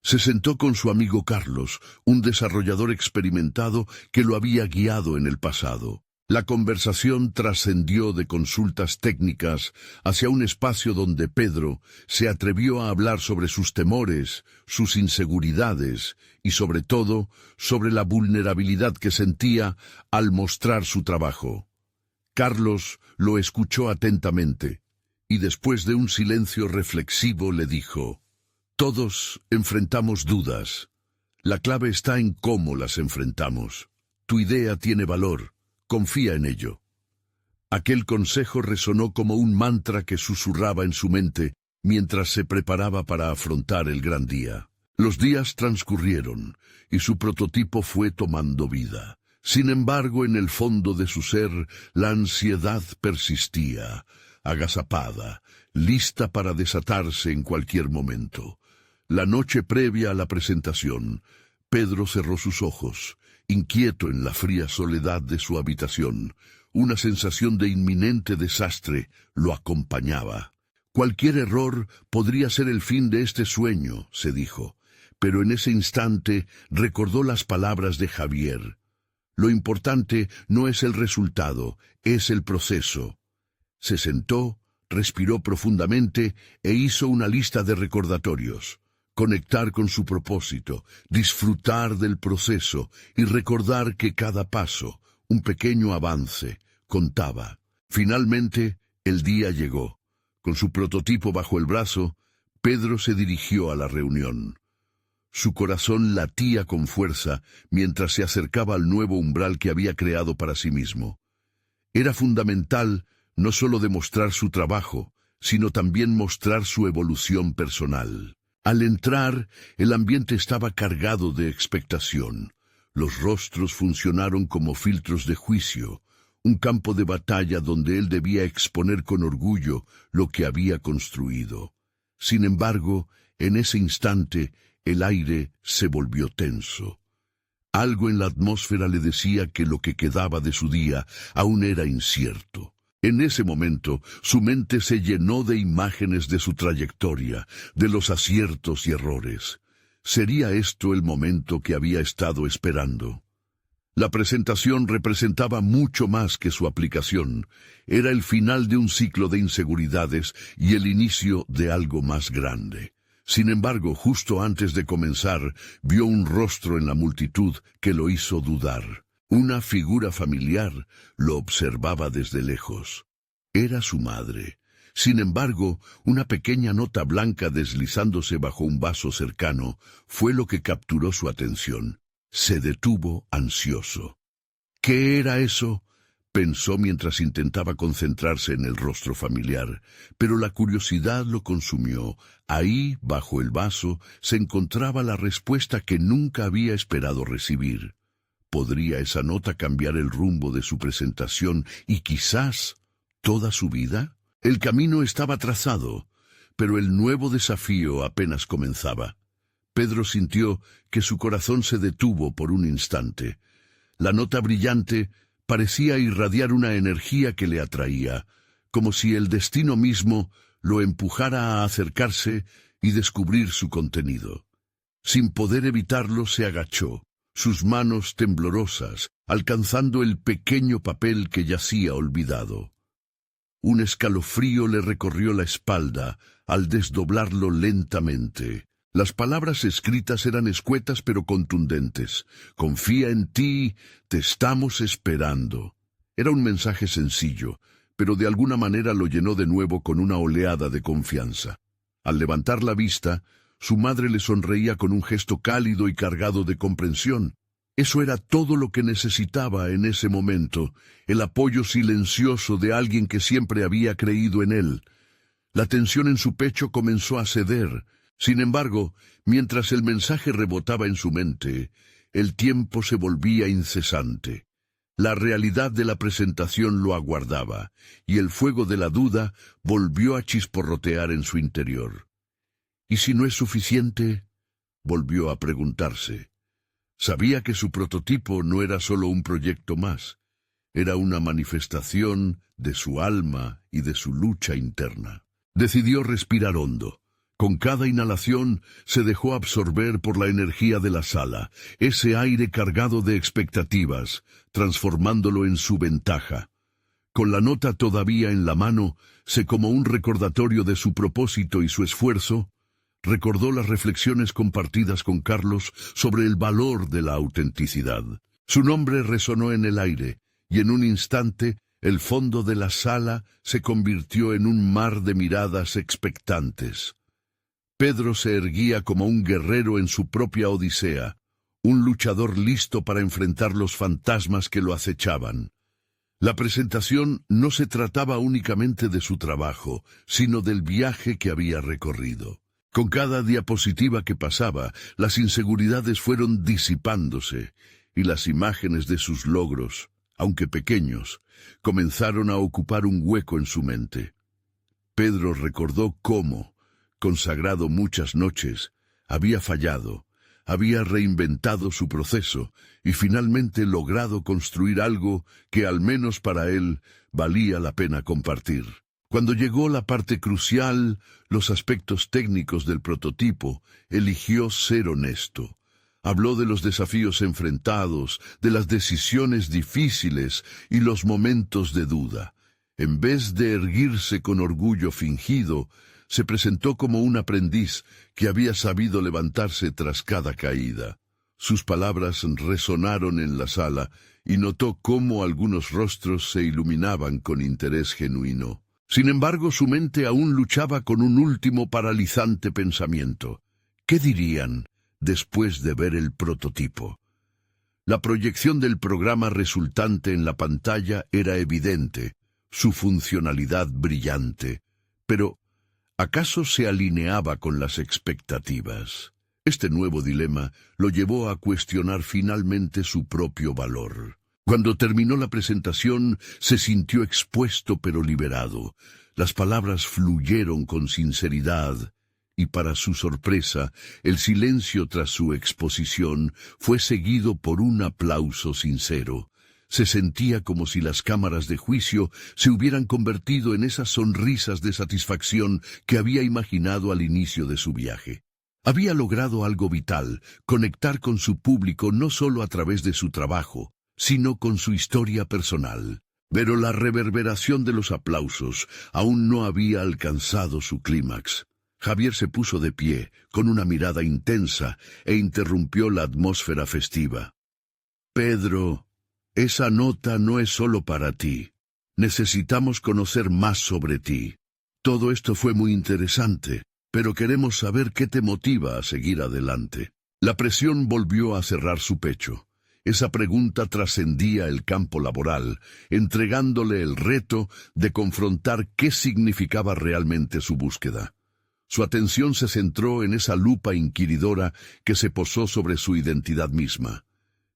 Se sentó con su amigo Carlos, un desarrollador experimentado que lo había guiado en el pasado. La conversación trascendió de consultas técnicas hacia un espacio donde Pedro se atrevió a hablar sobre sus temores, sus inseguridades y sobre todo sobre la vulnerabilidad que sentía al mostrar su trabajo. Carlos lo escuchó atentamente y después de un silencio reflexivo le dijo: «Todos enfrentamos dudas. La clave está en cómo las enfrentamos. Tu idea tiene valor. Confía en ello». Aquel consejo resonó como un mantra que susurraba en su mente mientras se preparaba para afrontar el gran día. Los días transcurrieron y su prototipo fue tomando vida. Sin embargo, en el fondo de su ser, la ansiedad persistía, agazapada, lista para desatarse en cualquier momento. La noche previa a la presentación, Pedro cerró sus ojos, inquieto en la fría soledad de su habitación. Una sensación de inminente desastre lo acompañaba. Cualquier error podría ser el fin de este sueño, se dijo, pero en ese instante recordó las palabras de Javier. Lo importante no es el resultado, es el proceso. Se sentó, respiró profundamente e hizo una lista de recordatorios. Conectar con su propósito, disfrutar del proceso y recordar que cada paso, un pequeño avance, contaba. Finalmente, el día llegó. Con su prototipo bajo el brazo, Pedro se dirigió a la reunión. Su corazón latía con fuerza mientras se acercaba al nuevo umbral que había creado para sí mismo. Era fundamental no solo demostrar su trabajo, sino también mostrar su evolución personal. Al entrar, el ambiente estaba cargado de expectación. Los rostros funcionaron como filtros de juicio, un campo de batalla donde él debía exponer con orgullo lo que había construido. Sin embargo, en ese instante, el aire se volvió tenso. Algo en la atmósfera le decía que lo que quedaba de su día aún era incierto. En ese momento, su mente se llenó de imágenes de su trayectoria, de los aciertos y errores. ¿Sería esto el momento que había estado esperando? La presentación representaba mucho más que su aplicación. Era el final de un ciclo de inseguridades y el inicio de algo más grande. Sin embargo, justo antes de comenzar, vio un rostro en la multitud que lo hizo dudar. Una figura familiar lo observaba desde lejos. Era su madre. Sin embargo, una pequeña nota blanca deslizándose bajo un vaso cercano fue lo que capturó su atención. Se detuvo ansioso. ¿Qué era eso?, pensó mientras intentaba concentrarse en el rostro familiar, pero la curiosidad lo consumió. Ahí, bajo el vaso, se encontraba la respuesta que nunca había esperado recibir. ¿Podría esa nota cambiar el rumbo de su presentación y quizás toda su vida? El camino estaba trazado, pero el nuevo desafío apenas comenzaba. Pedro sintió que su corazón se detuvo por un instante. La nota brillante parecía irradiar una energía que le atraía, como si el destino mismo lo empujara a acercarse y descubrir su contenido. Sin poder evitarlo, se agachó, sus manos temblorosas, alcanzando el pequeño papel que yacía olvidado. Un escalofrío le recorrió la espalda al desdoblarlo lentamente. Las palabras escritas eran escuetas pero contundentes. «Confía en ti, te estamos esperando». Era un mensaje sencillo, pero de alguna manera lo llenó de nuevo con una oleada de confianza. Al levantar la vista, su madre le sonreía con un gesto cálido y cargado de comprensión. Eso era todo lo que necesitaba en ese momento, el apoyo silencioso de alguien que siempre había creído en él. La tensión en su pecho comenzó a ceder. Sin embargo, mientras el mensaje rebotaba en su mente, el tiempo se volvía incesante. La realidad de la presentación lo aguardaba, y el fuego de la duda volvió a chisporrotear en su interior. ¿Y si no es suficiente?, volvió a preguntarse. Sabía que su prototipo no era solo un proyecto más, era una manifestación de su alma y de su lucha interna. Decidió respirar hondo. Con cada inhalación se dejó absorber por la energía de la sala, ese aire cargado de expectativas, transformándolo en su ventaja. Con la nota todavía en la mano, como un recordatorio de su propósito y su esfuerzo, recordó las reflexiones compartidas con Carlos sobre el valor de la autenticidad. Su nombre resonó en el aire, y en un instante el fondo de la sala se convirtió en un mar de miradas expectantes. Pedro se erguía como un guerrero en su propia odisea, un luchador listo para enfrentar los fantasmas que lo acechaban. La presentación no se trataba únicamente de su trabajo, sino del viaje que había recorrido. Con cada diapositiva que pasaba, las inseguridades fueron disipándose, y las imágenes de sus logros, aunque pequeños, comenzaron a ocupar un hueco en su mente. Pedro recordó cómo, consagrado muchas noches, había fallado, había reinventado su proceso y finalmente logrado construir algo que al menos para él valía la pena compartir. Cuando llegó la parte crucial, los aspectos técnicos del prototipo, eligió ser honesto. Habló de los desafíos enfrentados, de las decisiones difíciles y los momentos de duda. En vez de erguirse con orgullo fingido, se presentó como un aprendiz que había sabido levantarse tras cada caída. Sus palabras resonaron en la sala y notó cómo algunos rostros se iluminaban con interés genuino. Sin embargo, su mente aún luchaba con un último paralizante pensamiento. ¿Qué dirían después de ver el prototipo? La proyección del programa resultante en la pantalla era evidente, su funcionalidad brillante, pero ¿acaso se alineaba con las expectativas? Este nuevo dilema lo llevó a cuestionar finalmente su propio valor. Cuando terminó la presentación, se sintió expuesto pero liberado. Las palabras fluyeron con sinceridad, y para su sorpresa, el silencio tras su exposición fue seguido por un aplauso sincero. Se sentía como si las cámaras de juicio se hubieran convertido en esas sonrisas de satisfacción que había imaginado al inicio de su viaje. Había logrado algo vital, conectar con su público no solo a través de su trabajo, sino con su historia personal. Pero la reverberación de los aplausos aún no había alcanzado su clímax. Javier se puso de pie, con una mirada intensa, e interrumpió la atmósfera festiva. «Pedro, esa nota no es solo para ti. Necesitamos conocer más sobre ti. Todo esto fue muy interesante, pero queremos saber qué te motiva a seguir adelante». La presión volvió a cerrar su pecho. Esa pregunta trascendía el campo laboral, entregándole el reto de confrontar qué significaba realmente su búsqueda. Su atención se centró en esa lupa inquiridora que se posó sobre su identidad misma.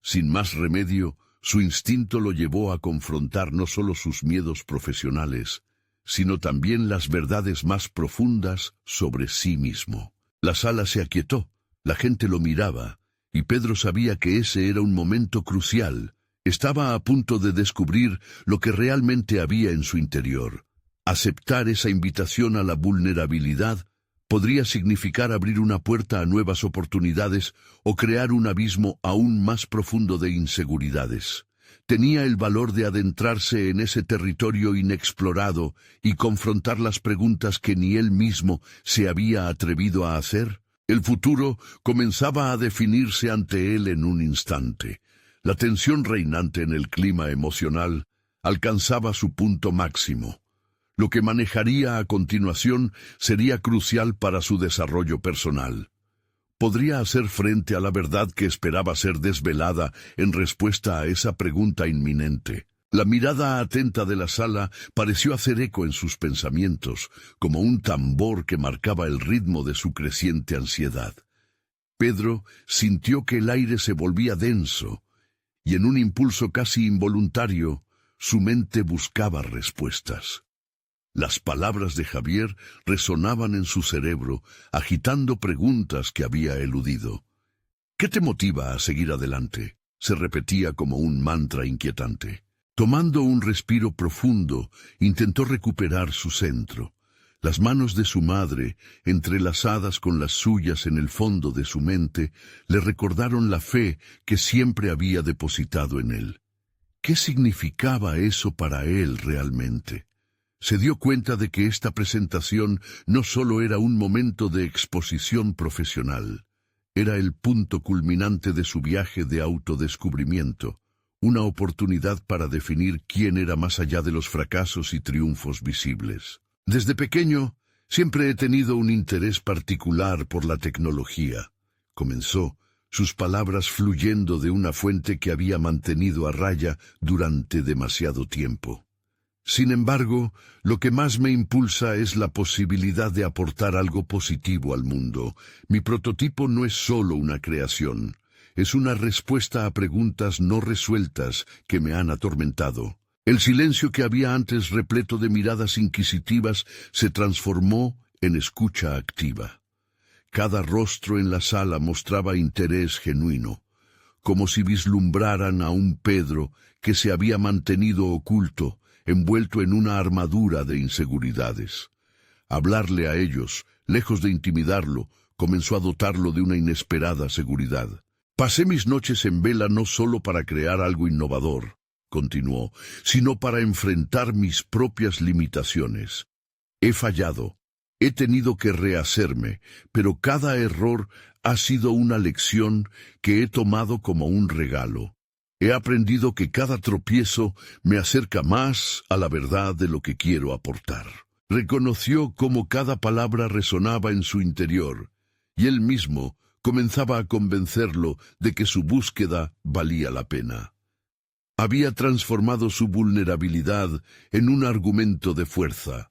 Sin más remedio, su instinto lo llevó a confrontar no solo sus miedos profesionales, sino también las verdades más profundas sobre sí mismo. La sala se aquietó, la gente lo miraba, y Pedro sabía que ese era un momento crucial. Estaba a punto de descubrir lo que realmente había en su interior. Aceptar esa invitación a la vulnerabilidad podría significar abrir una puerta a nuevas oportunidades o crear un abismo aún más profundo de inseguridades. Tenía el valor de adentrarse en ese territorio inexplorado y confrontar las preguntas que ni él mismo se había atrevido a hacer. El futuro comenzaba a definirse ante él en un instante. La tensión reinante en el clima emocional alcanzaba su punto máximo. Lo que manejaría a continuación sería crucial para su desarrollo personal. Podría hacer frente a la verdad que esperaba ser desvelada en respuesta a esa pregunta inminente. La mirada atenta de la sala pareció hacer eco en sus pensamientos, como un tambor que marcaba el ritmo de su creciente ansiedad. Pedro sintió que el aire se volvía denso, y en un impulso casi involuntario, su mente buscaba respuestas. Las palabras de Javier resonaban en su cerebro, agitando preguntas que había eludido. ¿Qué te motiva a seguir adelante?, se repetía como un mantra inquietante. Tomando un respiro profundo, intentó recuperar su centro. Las manos de su madre, entrelazadas con las suyas en el fondo de su mente, le recordaron la fe que siempre había depositado en él. ¿Qué significaba eso para él realmente? Se dio cuenta de que esta presentación no solo era un momento de exposición profesional, era el punto culminante de su viaje de autodescubrimiento, una oportunidad para definir quién era más allá de los fracasos y triunfos visibles. Desde pequeño, siempre he tenido un interés particular por la tecnología, comenzó, sus palabras fluyendo de una fuente que había mantenido a raya durante demasiado tiempo. Sin embargo, lo que más me impulsa es la posibilidad de aportar algo positivo al mundo. Mi prototipo no es solo una creación, es una respuesta a preguntas no resueltas que me han atormentado. El silencio que había antes repleto de miradas inquisitivas se transformó en escucha activa. Cada rostro en la sala mostraba interés genuino, como si vislumbraran a un Pedro que se había mantenido oculto, envuelto en una armadura de inseguridades. Hablarle a ellos, lejos de intimidarlo, comenzó a dotarlo de una inesperada seguridad. Pasé mis noches en vela no solo para crear algo innovador, continuó, sino para enfrentar mis propias limitaciones. He fallado, he tenido que rehacerme, pero cada error ha sido una lección que he tomado como un regalo. He aprendido que cada tropiezo me acerca más a la verdad de lo que quiero aportar. Reconoció cómo cada palabra resonaba en su interior, y él mismo comenzaba a convencerlo de que su búsqueda valía la pena. Había transformado su vulnerabilidad en un argumento de fuerza.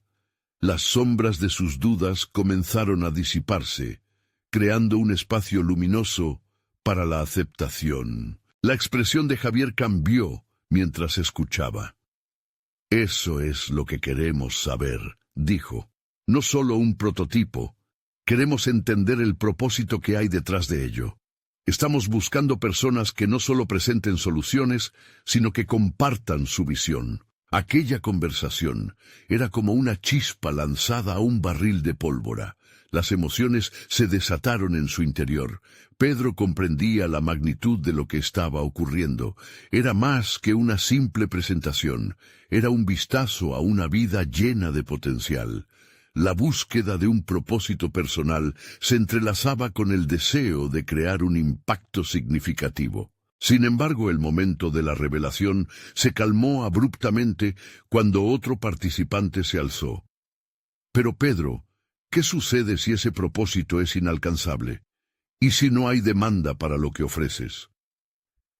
Las sombras de sus dudas comenzaron a disiparse, creando un espacio luminoso para la aceptación. La expresión de Javier cambió mientras escuchaba. Eso es lo que queremos saber, dijo. No solo un prototipo. Queremos entender el propósito que hay detrás de ello. Estamos buscando personas que no solo presenten soluciones, sino que compartan su visión. Aquella conversación era como una chispa lanzada a un barril de pólvora. Las emociones se desataron en su interior. Pedro comprendía la magnitud de lo que estaba ocurriendo. Era más que una simple presentación. Era un vistazo a una vida llena de potencial. La búsqueda de un propósito personal se entrelazaba con el deseo de crear un impacto significativo. Sin embargo, el momento de la revelación se calmó abruptamente cuando otro participante se alzó. Pero Pedro, ¿qué sucede si ese propósito es inalcanzable? ¿Y si no hay demanda para lo que ofreces?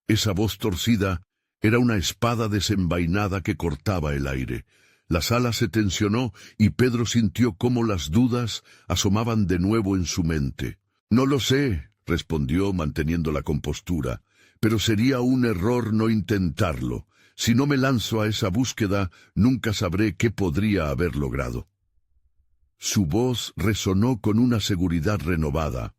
Esa voz torcida era una espada desenvainada que cortaba el aire. La sala se tensionó y Pedro sintió cómo las dudas asomaban de nuevo en su mente. «No lo sé», respondió manteniendo la compostura, «pero sería un error no intentarlo. Si no me lanzo a esa búsqueda, nunca sabré qué podría haber logrado». Su voz resonó con una seguridad renovada,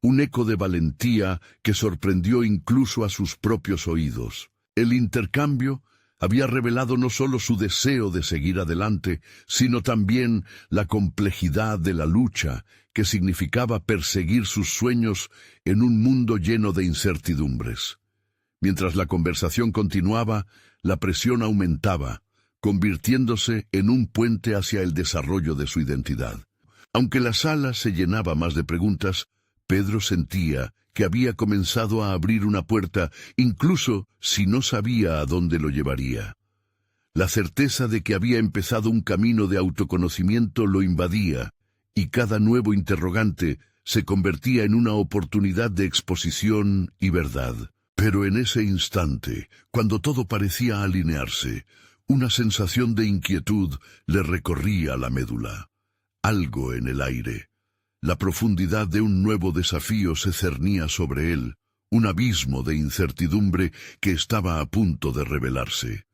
un eco de valentía que sorprendió incluso a sus propios oídos. El intercambio había revelado no solo su deseo de seguir adelante, sino también la complejidad de la lucha que significaba perseguir sus sueños en un mundo lleno de incertidumbres. Mientras la conversación continuaba, la presión aumentaba, convirtiéndose en un puente hacia el desarrollo de su identidad. Aunque la sala se llenaba más de preguntas, Pedro sentía que había comenzado a abrir una puerta, incluso si no sabía a dónde lo llevaría. La certeza de que había empezado un camino de autoconocimiento lo invadía, y cada nuevo interrogante se convertía en una oportunidad de exposición y verdad. Pero en ese instante, cuando todo parecía alinearse, una sensación de inquietud le recorría la médula. Algo en el aire. La profundidad de un nuevo desafío se cernía sobre él, un abismo de incertidumbre que estaba a punto de revelarse.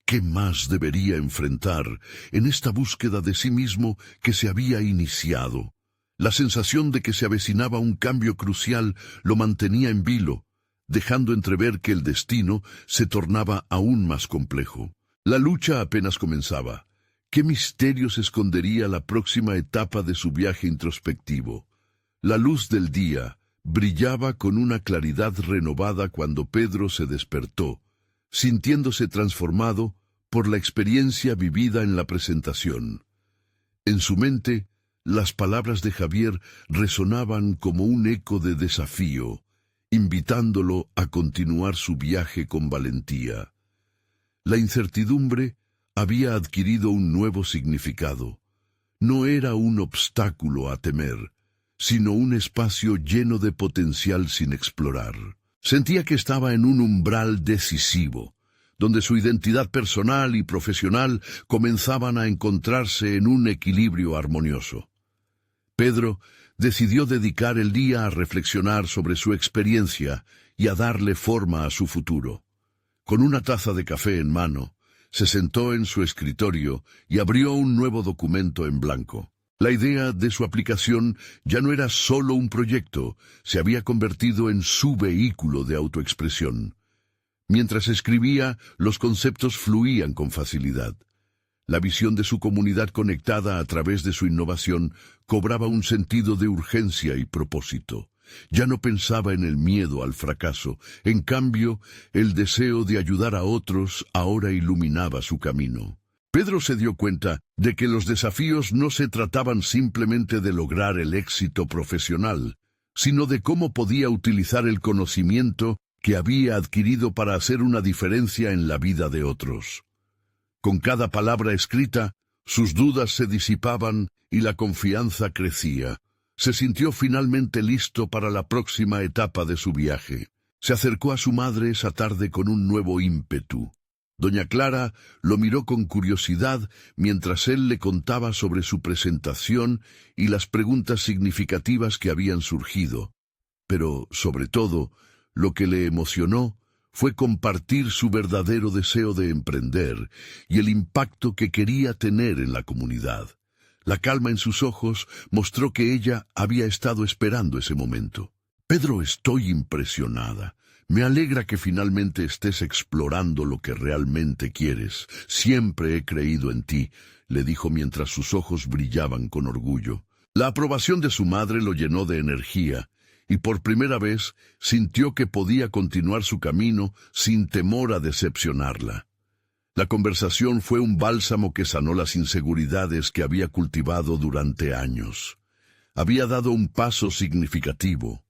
¿Qué más debería enfrentar en esta búsqueda de sí mismo que se había iniciado? La sensación de que se avecinaba un cambio crucial lo mantenía en vilo, dejando entrever que el destino se tornaba aún más complejo. La lucha apenas comenzaba. ¿Qué misterios escondería la próxima etapa de su viaje introspectivo? La luz del día brillaba con una claridad renovada cuando Pedro se despertó, sintiéndose transformado por la experiencia vivida en la presentación. En su mente, las palabras de Javier resonaban como un eco de desafío, invitándolo a continuar su viaje con valentía. La incertidumbre había adquirido un nuevo significado. No era un obstáculo a temer, sino un espacio lleno de potencial sin explorar. Sentía que estaba en un umbral decisivo, donde su identidad personal y profesional comenzaban a encontrarse en un equilibrio armonioso. Pedro decidió dedicar el día a reflexionar sobre su experiencia y a darle forma a su futuro. Con una taza de café en mano, se sentó en su escritorio y abrió un nuevo documento en blanco. La idea de su aplicación ya no era solo un proyecto, se había convertido en su vehículo de autoexpresión. Mientras escribía, los conceptos fluían con facilidad. La visión de su comunidad conectada a través de su innovación cobraba un sentido de urgencia y propósito. Ya no pensaba en el miedo al fracaso. En cambio, el deseo de ayudar a otros ahora iluminaba su camino. Pedro se dio cuenta de que los desafíos no se trataban simplemente de lograr el éxito profesional, sino de cómo podía utilizar el conocimiento que había adquirido para hacer una diferencia en la vida de otros. Con cada palabra escrita, sus dudas se disipaban y la confianza crecía. Se sintió finalmente listo para la próxima etapa de su viaje. Se acercó a su madre esa tarde con un nuevo ímpetu. Doña Clara lo miró con curiosidad mientras él le contaba sobre su presentación y las preguntas significativas que habían surgido. Pero, sobre todo, lo que le emocionó fue compartir su verdadero deseo de emprender y el impacto que quería tener en la comunidad. La calma en sus ojos mostró que ella había estado esperando ese momento. Pedro, estoy impresionada. Me alegra que finalmente estés explorando lo que realmente quieres. Siempre he creído en ti, le dijo mientras sus ojos brillaban con orgullo. La aprobación de su madre lo llenó de energía, y por primera vez sintió que podía continuar su camino sin temor a decepcionarla. La conversación fue un bálsamo que sanó las inseguridades que había cultivado durante años. Había dado un paso significativo,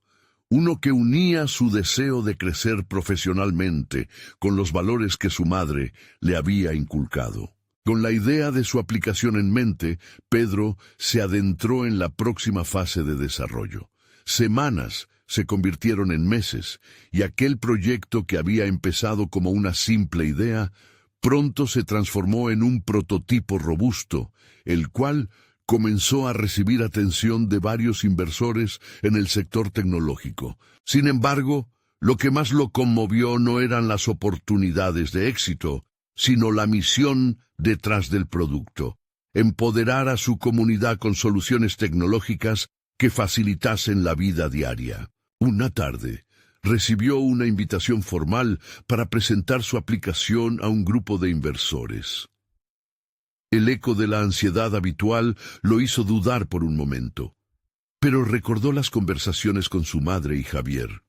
uno que unía su deseo de crecer profesionalmente con los valores que su madre le había inculcado. Con la idea de su aplicación en mente, Pedro se adentró en la próxima fase de desarrollo. Semanas se convirtieron en meses, y aquel proyecto que había empezado como una simple idea, pronto se transformó en un prototipo robusto, el cual comenzó a recibir atención de varios inversores en el sector tecnológico. Sin embargo, lo que más lo conmovió no eran las oportunidades de éxito, sino la misión detrás del producto: empoderar a su comunidad con soluciones tecnológicas que facilitasen la vida diaria. Una tarde, recibió una invitación formal para presentar su aplicación a un grupo de inversores. El eco de la ansiedad habitual lo hizo dudar por un momento, pero recordó las conversaciones con su madre y Javier.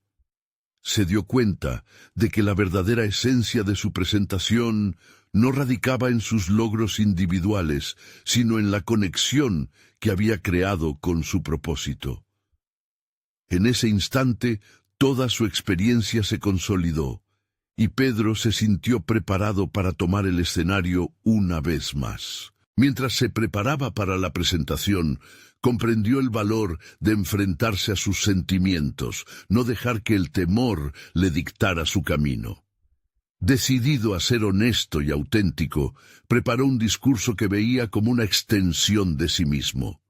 Se dio cuenta de que la verdadera esencia de su presentación no radicaba en sus logros individuales, sino en la conexión que había creado con su propósito. En ese instante, toda su experiencia se consolidó, y Pedro se sintió preparado para tomar el escenario una vez más. Mientras se preparaba para la presentación, comprendió el valor de enfrentarse a sus sentimientos, no dejar que el temor le dictara su camino. Decidido a ser honesto y auténtico, preparó un discurso que veía como una extensión de sí mismo.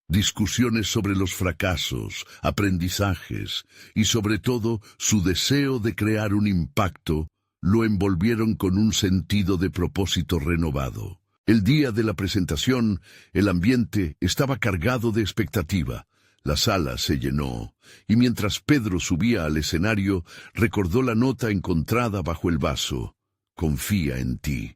Discusiones sobre los fracasos, aprendizajes y sobre todo su deseo de crear un impacto lo envolvieron con un sentido de propósito renovado. El día de la presentación, el ambiente estaba cargado de expectativa. La sala se llenó, y mientras Pedro subía al escenario, recordó la nota encontrada bajo el vaso. «Confía en ti».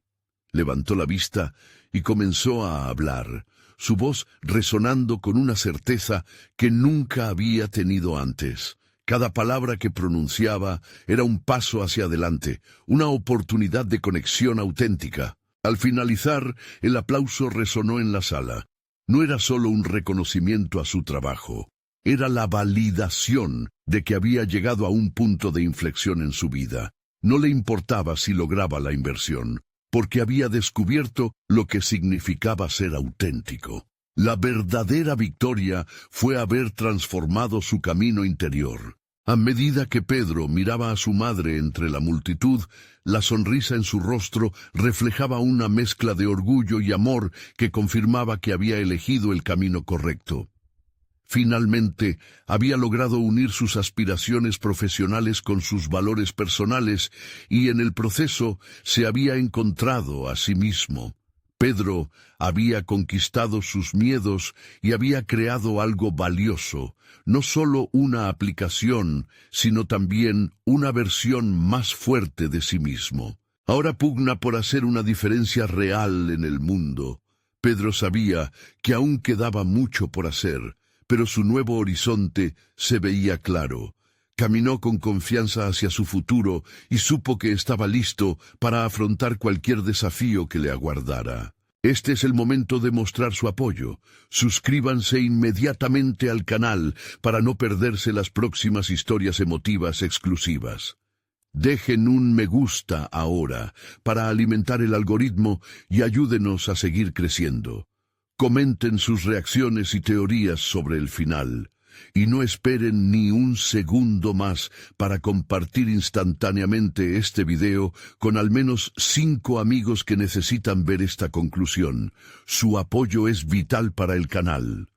Levantó la vista y comenzó a hablar, su voz resonando con una certeza que nunca había tenido antes. Cada palabra que pronunciaba era un paso hacia adelante, una oportunidad de conexión auténtica. Al finalizar, el aplauso resonó en la sala. No era solo un reconocimiento a su trabajo, era la validación de que había llegado a un punto de inflexión en su vida. No le importaba si lograba la inversión, porque había descubierto lo que significaba ser auténtico. La verdadera victoria fue haber transformado su camino interior. A medida que Pedro miraba a su madre entre la multitud, la sonrisa en su rostro reflejaba una mezcla de orgullo y amor que confirmaba que había elegido el camino correcto. Finalmente, había logrado unir sus aspiraciones profesionales con sus valores personales y en el proceso se había encontrado a sí mismo. Pedro había conquistado sus miedos y había creado algo valioso, no solo una aplicación, sino también una versión más fuerte de sí mismo. Ahora pugna por hacer una diferencia real en el mundo. Pedro sabía que aún quedaba mucho por hacer, pero su nuevo horizonte se veía claro. Caminó con confianza hacia su futuro y supo que estaba listo para afrontar cualquier desafío que le aguardara. Este es el momento de mostrar su apoyo. Suscríbanse inmediatamente al canal para no perderse las próximas historias emotivas exclusivas. Dejen un me gusta ahora para alimentar el algoritmo y ayúdenos a seguir creciendo. Comenten sus reacciones y teorías sobre el final. Y no esperen ni un segundo más para compartir instantáneamente este video con al menos 5 amigos que necesitan ver esta conclusión. Su apoyo es vital para el canal.